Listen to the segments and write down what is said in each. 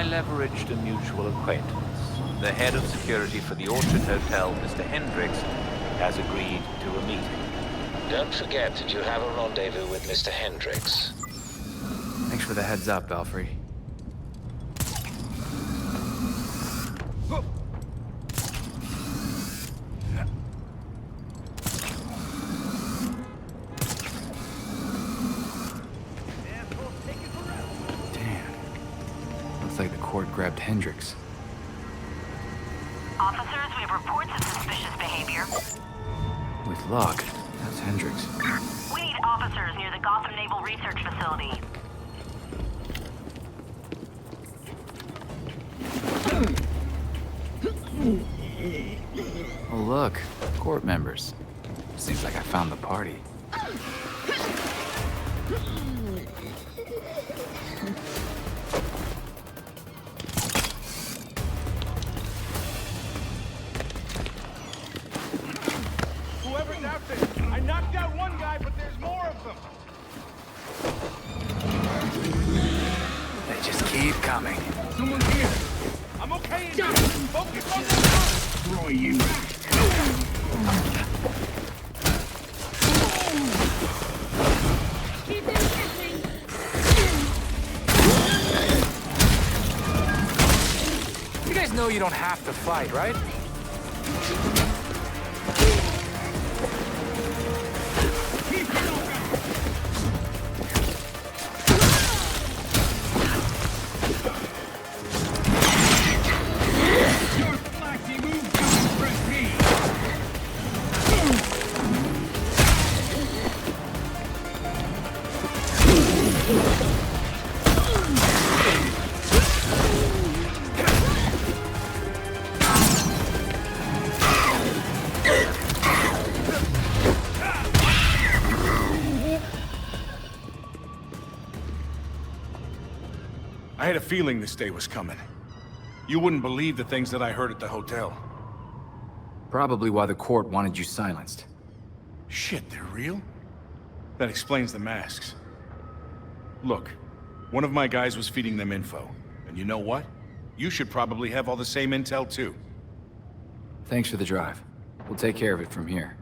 I leveraged a mutual acquaintance. The head of security for the Orchard Hotel, Mr. Hendricks, has agreed to a meeting. Don't forget that you have a rendezvous with Mr. Hendricks. Thanks for the heads up, Belfry. Like the court grabbed Hendricks. Officers, we have reports of suspicious behavior. With luck, that's Hendricks. We need officers near the Gotham Naval Research Facility. Oh look, court members. Seems like I found the party. Whoever's out there, I knocked out one guy, but there's more of them. They just keep coming. Someone's here. I'm okay. Focus on the front. Destroy you. Keep them guessing. You guys know you don't have to fight, right? I had a feeling this day was coming. You wouldn't believe the things that I heard at the hotel. Probably why the court wanted you silenced. Shit, they're real? That explains the masks. Look, one of my guys was feeding them info. And you know what? You should probably have all the same intel too. Thanks for the drive. We'll take care of it from here.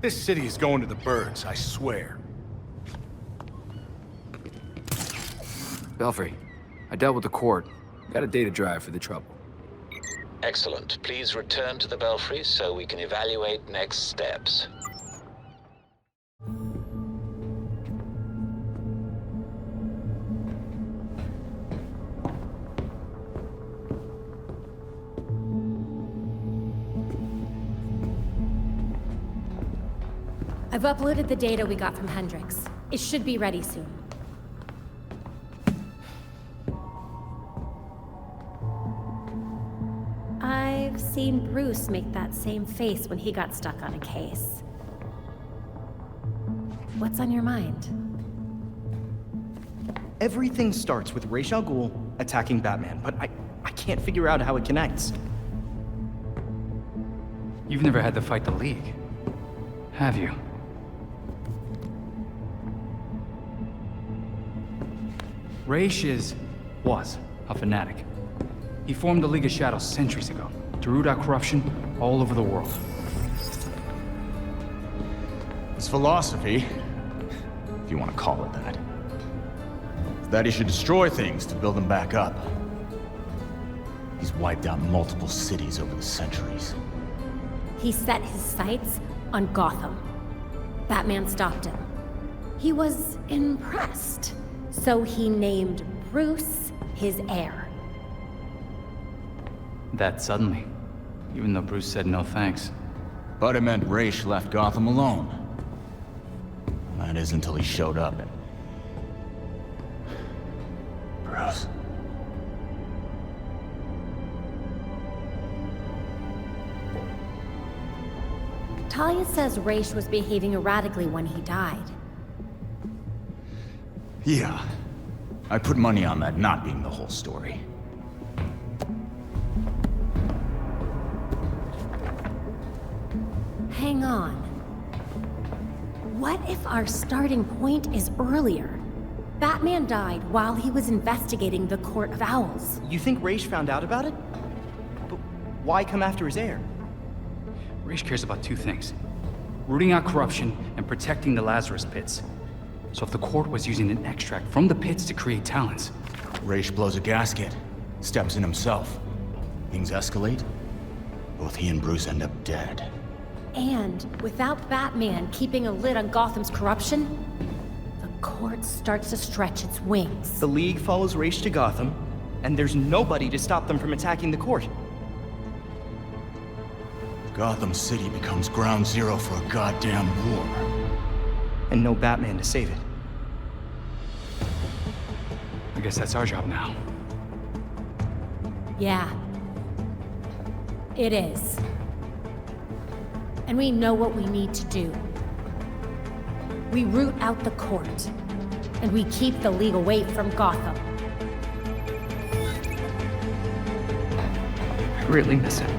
This city is going to the birds, I swear. Belfry, I dealt with the court. Got a day to drive for the trouble. Excellent. Please return to the Belfry so we can evaluate next steps. I've uploaded the data we got from Hendricks. It should be ready soon. I've seen Bruce make that same face when he got stuck on a case. What's on your mind? Everything starts with Ra's al Ghul attacking Batman, but I can't figure out how it connects. You've never had to fight the League, have you? Ra's was a fanatic. He formed the League of Shadows centuries ago to root out corruption all over the world. His philosophy, if you want to call it that, is that he should destroy things to build them back up. He's wiped out multiple cities over the centuries. He set his sights on Gotham. Batman stopped him. He was impressed, so he named Bruce his heir. That suddenly, even though Bruce said no thanks. But it meant Ra's left Gotham alone. That is until he showed up and... Bruce. Talia says Ra's was behaving erratically when he died. Yeah. I put money on that not being the whole story. Hang on. What if our starting point is earlier? Batman died while he was investigating the Court of Owls. You think Raish found out about it? But why come after his heir? Raish cares about two things: rooting out corruption and protecting the Lazarus Pits. So if the court was using an extract from the pits to create Talons, Raish blows a gasket, steps in himself. Things escalate. Both he and Bruce end up dead. And without Batman keeping a lid on Gotham's corruption, the court starts to stretch its wings. The League follows Raish to Gotham, and there's nobody to stop them from attacking the court. Gotham City becomes ground zero for a goddamn war. And no Batman to save it. I guess that's our job now. Yeah. It is. And we know what we need to do. We root out the court, and we keep the League away from Gotham. I really miss him.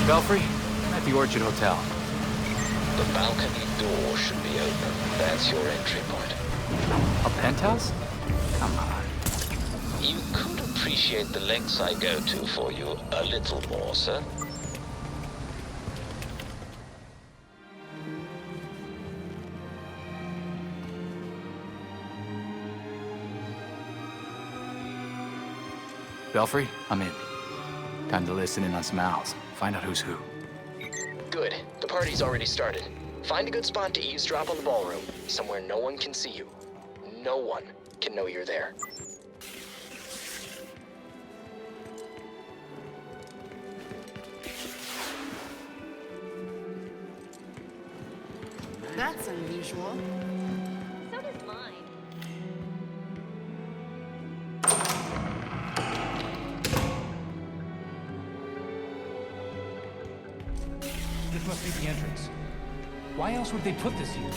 Belfry, I'm at the Orchard Hotel. The balcony door should be open. That's your entry point. A penthouse? Come on. You could appreciate the lengths I go to for you a little more, sir. Belfry, I'm in. Time to listen in on some owls. Find out who's who. Good. The party's already started. Find a good spot to eavesdrop on the ballroom, somewhere no one can see you. No one can know you're there. That's unusual. So does mine. This must be the entrance. Why else would they put this here?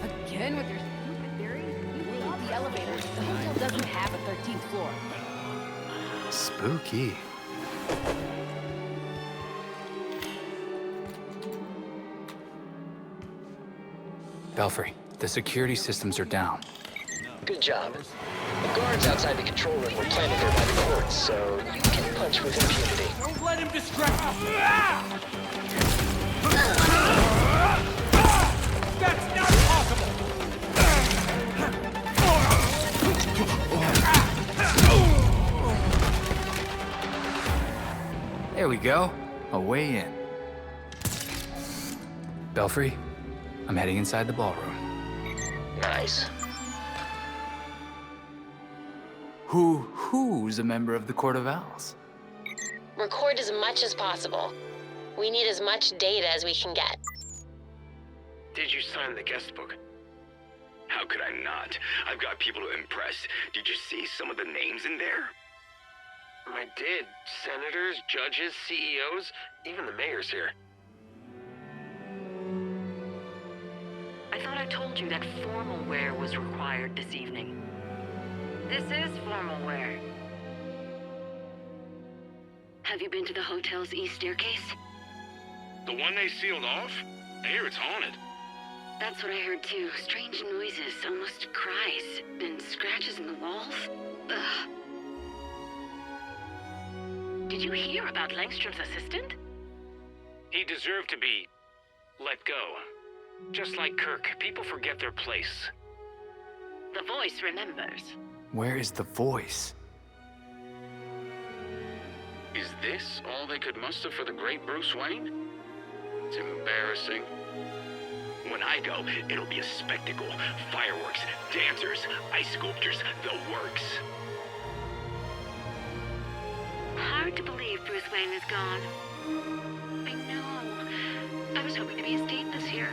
Again with your stupid theory? You love the elevator. The hotel doesn't have a 13th floor. Spooky. Belfry, the security systems are down. Good job. The guards outside the control room were planted there by the courts, so you can punch with impunity. Don't let him distract you! That's not possible! There we go. A way in. Belfry, I'm heading inside the ballroom. Nice. Who's a member of the Court of Owls? Record as much as possible. We need as much data as we can get. Did you sign the guest book? How could I not? I've got people to impress. Did you see some of the names in there? I did. Senators, judges, CEOs, even the mayor's here. I thought I told you that formal wear was required this evening. This is formal wear. Have you been to the hotel's east staircase? The one they sealed off? I hear it's haunted. That's what I heard too. Strange noises, almost cries, and scratches in the walls. Ugh. Did you hear about Langstrom's assistant? He deserved to be let go. Just like Kirk, people forget their place. The voice remembers. Where is the voice? Is this all they could muster for the great Bruce Wayne? It's embarrassing. When I go, it'll be a spectacle. Fireworks, dancers, ice sculptures, the works. Hard to believe Bruce Wayne is gone. I know. I was hoping to be his date this year.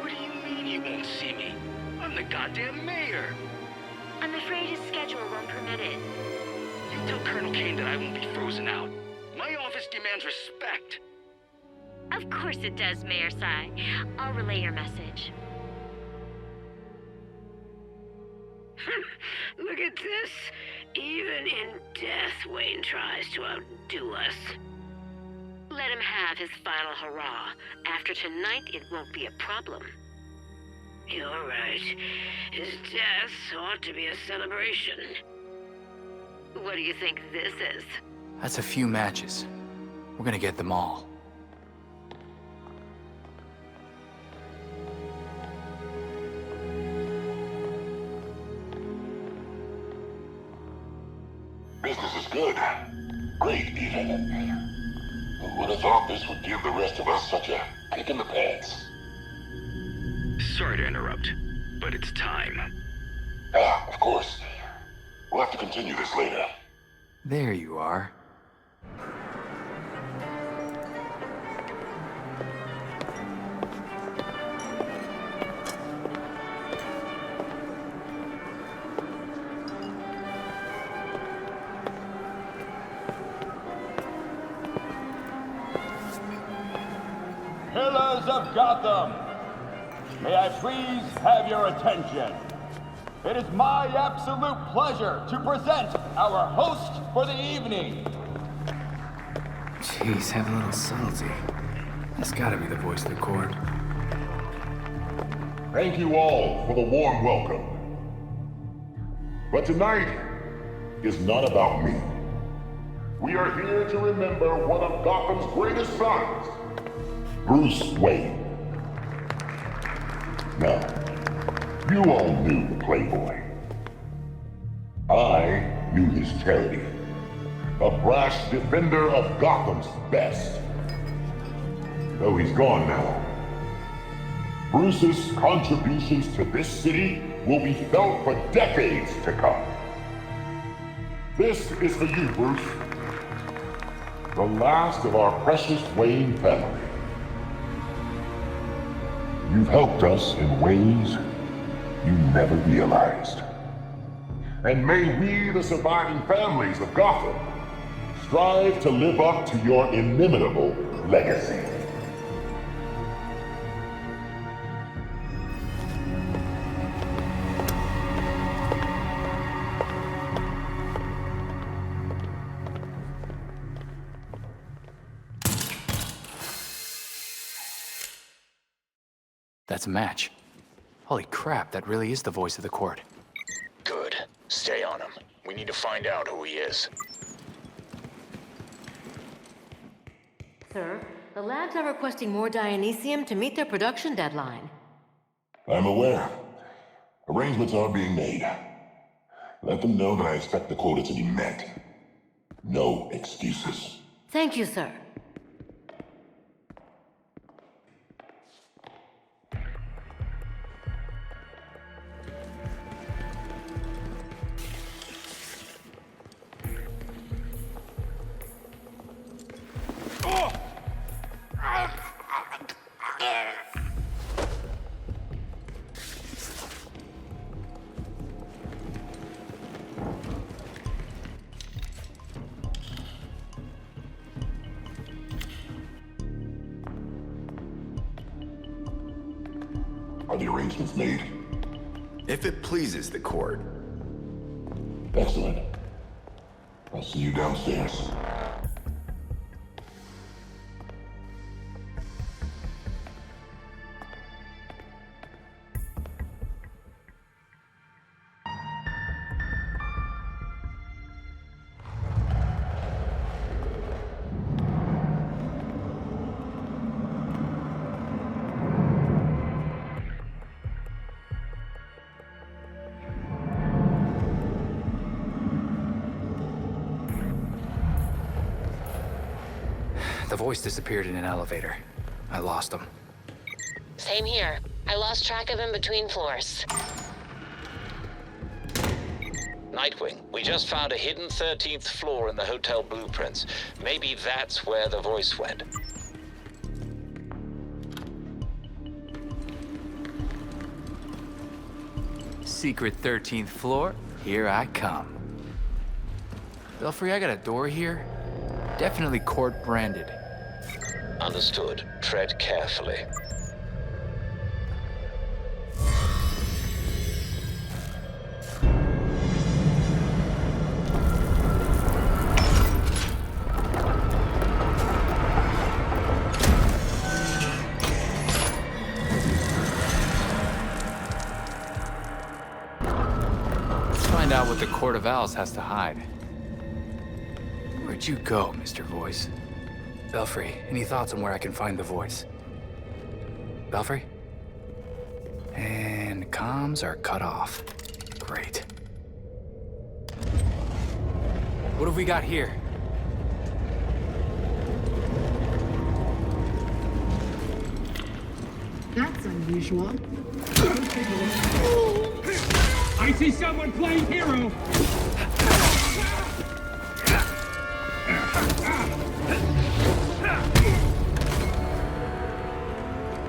What do you mean you won't see me? I'm the goddamn mayor. I'm afraid his schedule won't permit it. Tell Colonel Kane that I won't be frozen out. My office demands respect. Of course it does, Mayor Sai. I'll relay your message. Look at this. Even in death, Wayne tries to outdo us. Let him have his final hurrah. After tonight, it won't be a problem. You're right. His death ought to be a celebration. What do you think this is? That's a few matches. We're gonna get them all. Business is good. Great, even. Who would have thought this would give the rest of us such a kick in the pants? Sorry to interrupt, but it's time. Of course. We'll have to continue this later. There you are. Pillars of Gotham, may I please have your attention? It is my absolute pleasure to present our host for the evening. Jeez, have a little subtlety. That's gotta be the voice of the court. Thank you all for the warm welcome. But tonight is not about me. We are here to remember one of Gotham's greatest sons, Bruce Wayne. Now, you all knew the Playboy. I knew his charity. A brash defender of Gotham's best. Though he's gone now, Bruce's contributions to this city will be felt for decades to come. This is for you, Bruce. The last of our precious Wayne family. You've helped us in ways you never realized. And may we, the surviving families of Gotham, strive to live up to your inimitable legacy. That's a match. Holy crap, that really is the voice of the court. Good. Stay on him. We need to find out who he is. Sir, the labs are requesting more Dionysium to meet their production deadline. I'm aware. Arrangements are being made. Let them know that I expect the quota to be met. No excuses. Thank you, sir. Are the arrangements made? If it pleases the court. Excellent. I'll see you downstairs. The voice disappeared in an elevator. I lost him. Same here. I lost track of him between floors. Nightwing, we just found a hidden 13th floor in the hotel blueprints. Maybe that's where the voice went. Secret 13th floor, here I come. Belfry, I got a door here. Definitely court branded. Understood. Tread carefully. Let's find out what the Court of Owls has to hide. Where'd you go, Mr. Voice? Belfry, any thoughts on where I can find the voice? Belfry? And comms are cut off. Great. What have we got here? That's unusual. I see someone playing hero!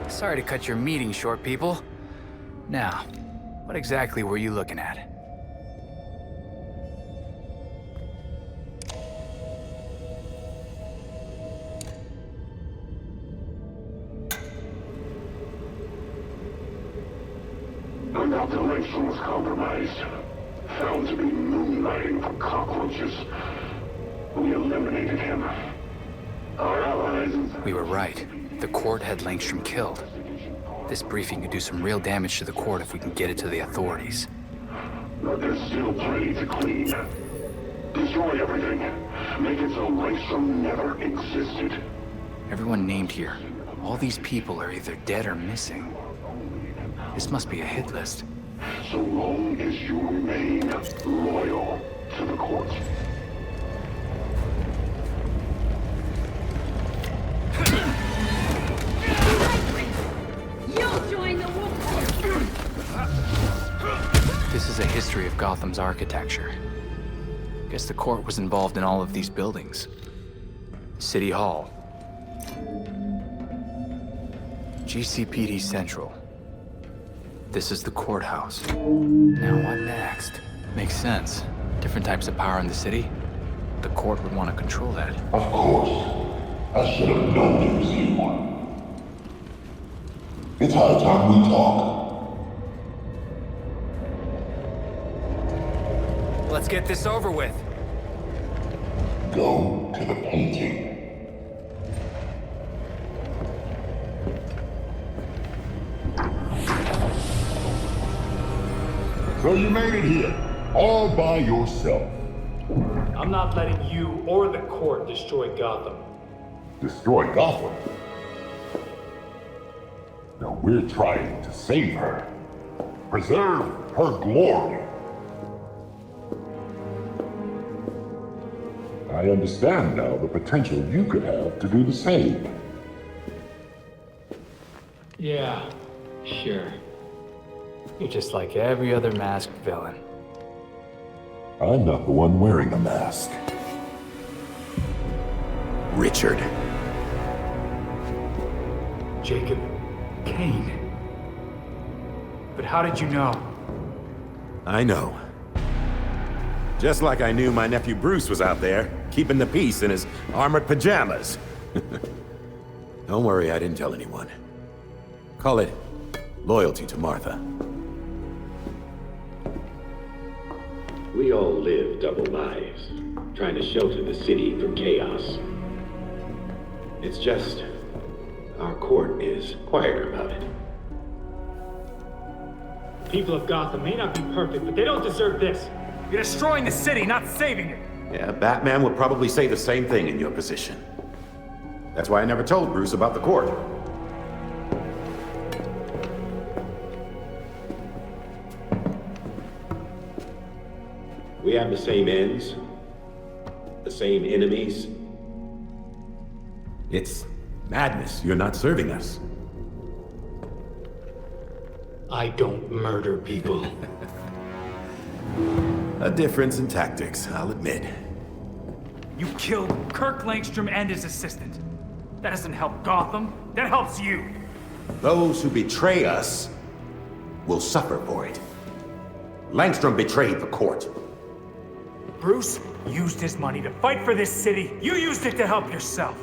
Sorry to cut your meeting short, people. Now, what exactly were you looking at? Dr. Langstrom was compromised. Found to be moonlighting for cockroaches. We eliminated him. Our allies... We were right. The court had Langstrom killed. This briefing could do some real damage to the court if we can get it to the authorities. But there's still plenty to clean. Destroy everything. Make it so Langstrom never existed. Everyone named here. All these people are either dead or missing. This must be a hit list. So long as you remain loyal to the court. You'll join the war. This is a history of Gotham's architecture. Guess the court was involved in all of these buildings. City Hall. GCPD Central. This is the courthouse. Now what next? Makes sense. Different types of power in the city. The court would want to control that. Of course. I should have known it was you. It's high time we talk. Let's get this over with. Go to the painting. So you made it here, all by yourself. I'm not letting you or the court destroy Gotham. Destroy Gotham? No, we're trying to save her. Preserve her glory. I understand now the potential you could have to do the same. Yeah, sure. You're just like every other masked villain. I'm not the one wearing a mask. Richard. Jacob Kane. But how did you know? I know. Just like I knew my nephew Bruce was out there, keeping the peace in his armored pajamas. Don't worry, I didn't tell anyone. Call it loyalty to Martha. We all live double lives, trying to shelter the city from chaos. It's just, our court is quieter about it. People of Gotham may not be perfect, but they don't deserve this. You're destroying the city, not saving it. Yeah, Batman would probably say the same thing in your position. That's why I never told Bruce about the court. We have the same ends, the same enemies. It's madness. You're not serving us. I don't murder people. A difference in tactics, I'll admit. You killed Kirk Langstrom and his assistant. That doesn't help Gotham. That helps you. Those who betray us will suffer for it. Langstrom betrayed the court. Bruce used his money to fight for this city. You used it to help yourself.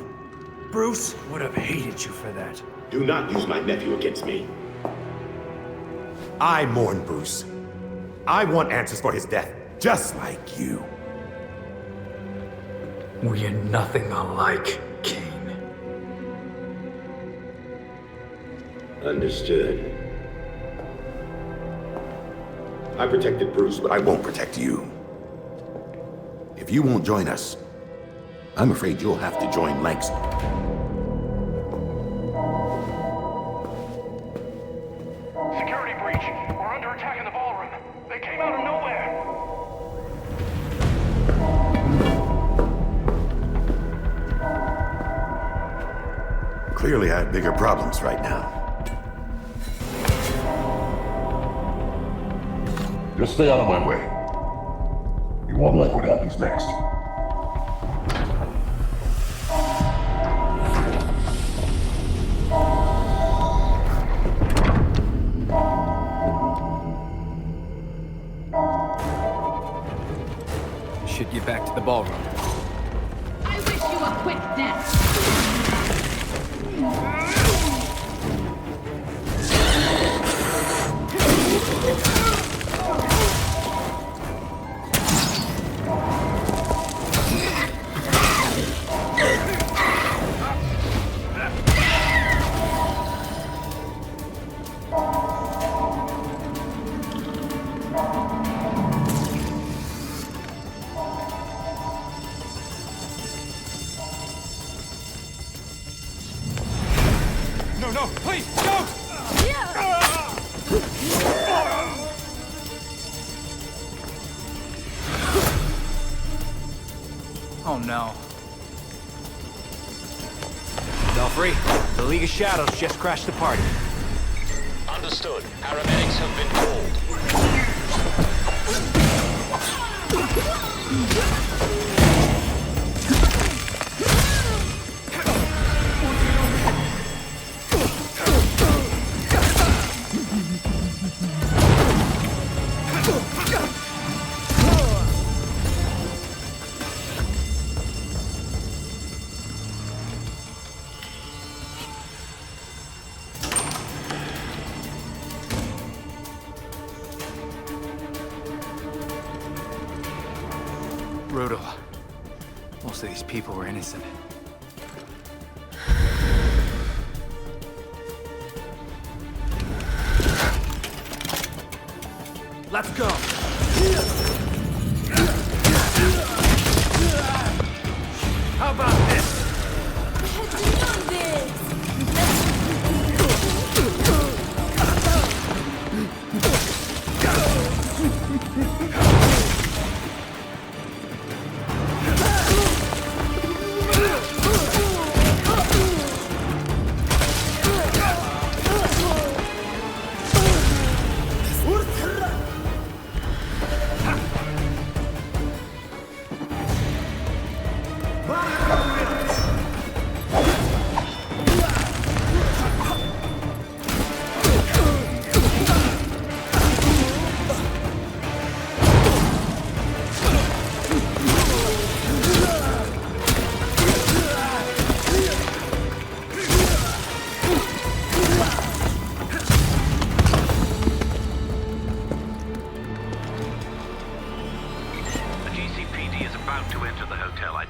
Bruce would have hated you for that. Do not use my nephew against me. I mourn Bruce. I want answers for his death, just like you. We are nothing alike, Kane. Understood. I protected Bruce, but I won't protect you. If you won't join us, I'm afraid you'll have to join Langston. Security breach. We're under attack in the ballroom. They came out of nowhere. Clearly, I have bigger problems right now. Just stay out of my way. You won't like what happens next. Should get back to the ballroom. I wish you a quick death. No, please, don't! Oh no. Belfry, the League of Shadows just crashed the party. Understood. Paramedics have been called. Brutal. Most of these people were innocent. Let's go! How about this?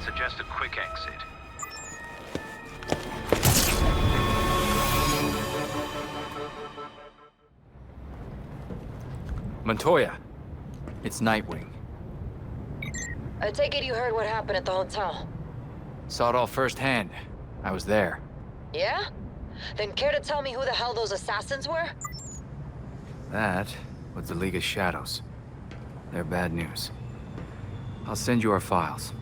Suggest a quick exit. Montoya, it's Nightwing. I take it you heard what happened at the hotel. Saw it all firsthand. I was there. Yeah? Then care to tell me who the hell those assassins were? That was the League of Shadows. They're bad news. I'll send you our files.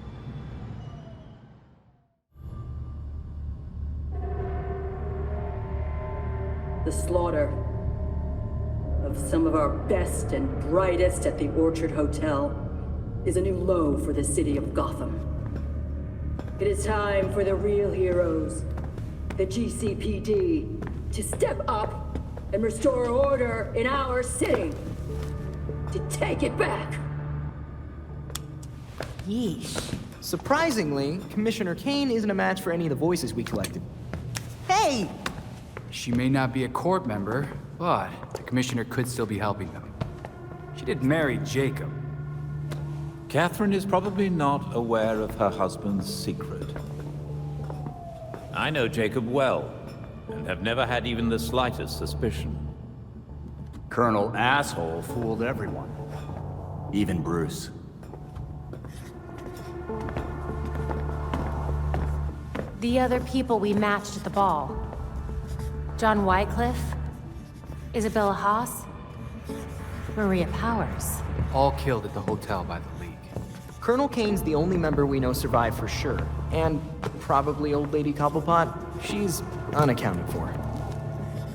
The slaughter of some of our best and brightest at the Orchard Hotel is a new low for the city of Gotham. It is time for the real heroes, the GCPD, to step up and restore order in our city. To take it back. Yeesh. Surprisingly, Commissioner Kane isn't a match for any of the voices we collected. Hey! She may not be a court member, but the commissioner could still be helping them. She did marry Jacob. Catherine is probably not aware of her husband's secret. I know Jacob well, and have never had even the slightest suspicion. Colonel Asshole fooled everyone. Even Bruce. The other people we matched at the ball. John Wycliffe, Isabella Haas, Maria Powers. All killed at the hotel by the League. Colonel Kane's the only member we know survived for sure. And probably Old Lady Cobblepot. She's unaccounted for.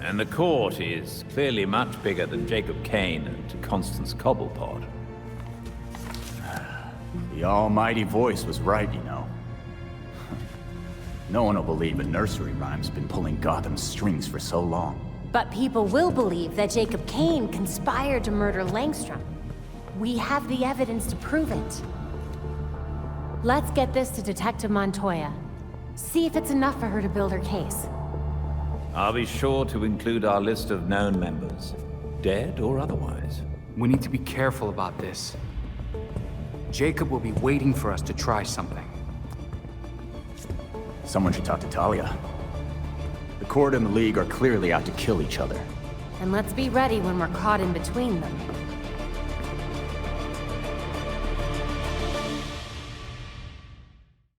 And the court is clearly much bigger than Jacob Kane and Constance Cobblepot. The almighty voice was right, you know. No one will believe a nursery rhyme's been pulling Gotham's strings for so long. But people will believe that Jacob Kane conspired to murder Langstrom. We have the evidence to prove it. Let's get this to Detective Montoya. See if it's enough for her to build her case. I'll be sure to include our list of known members, dead or otherwise. We need to be careful about this. Jacob will be waiting for us to try something. Someone should talk to Talia. The Court and the League are clearly out to kill each other. And let's be ready when we're caught in between them.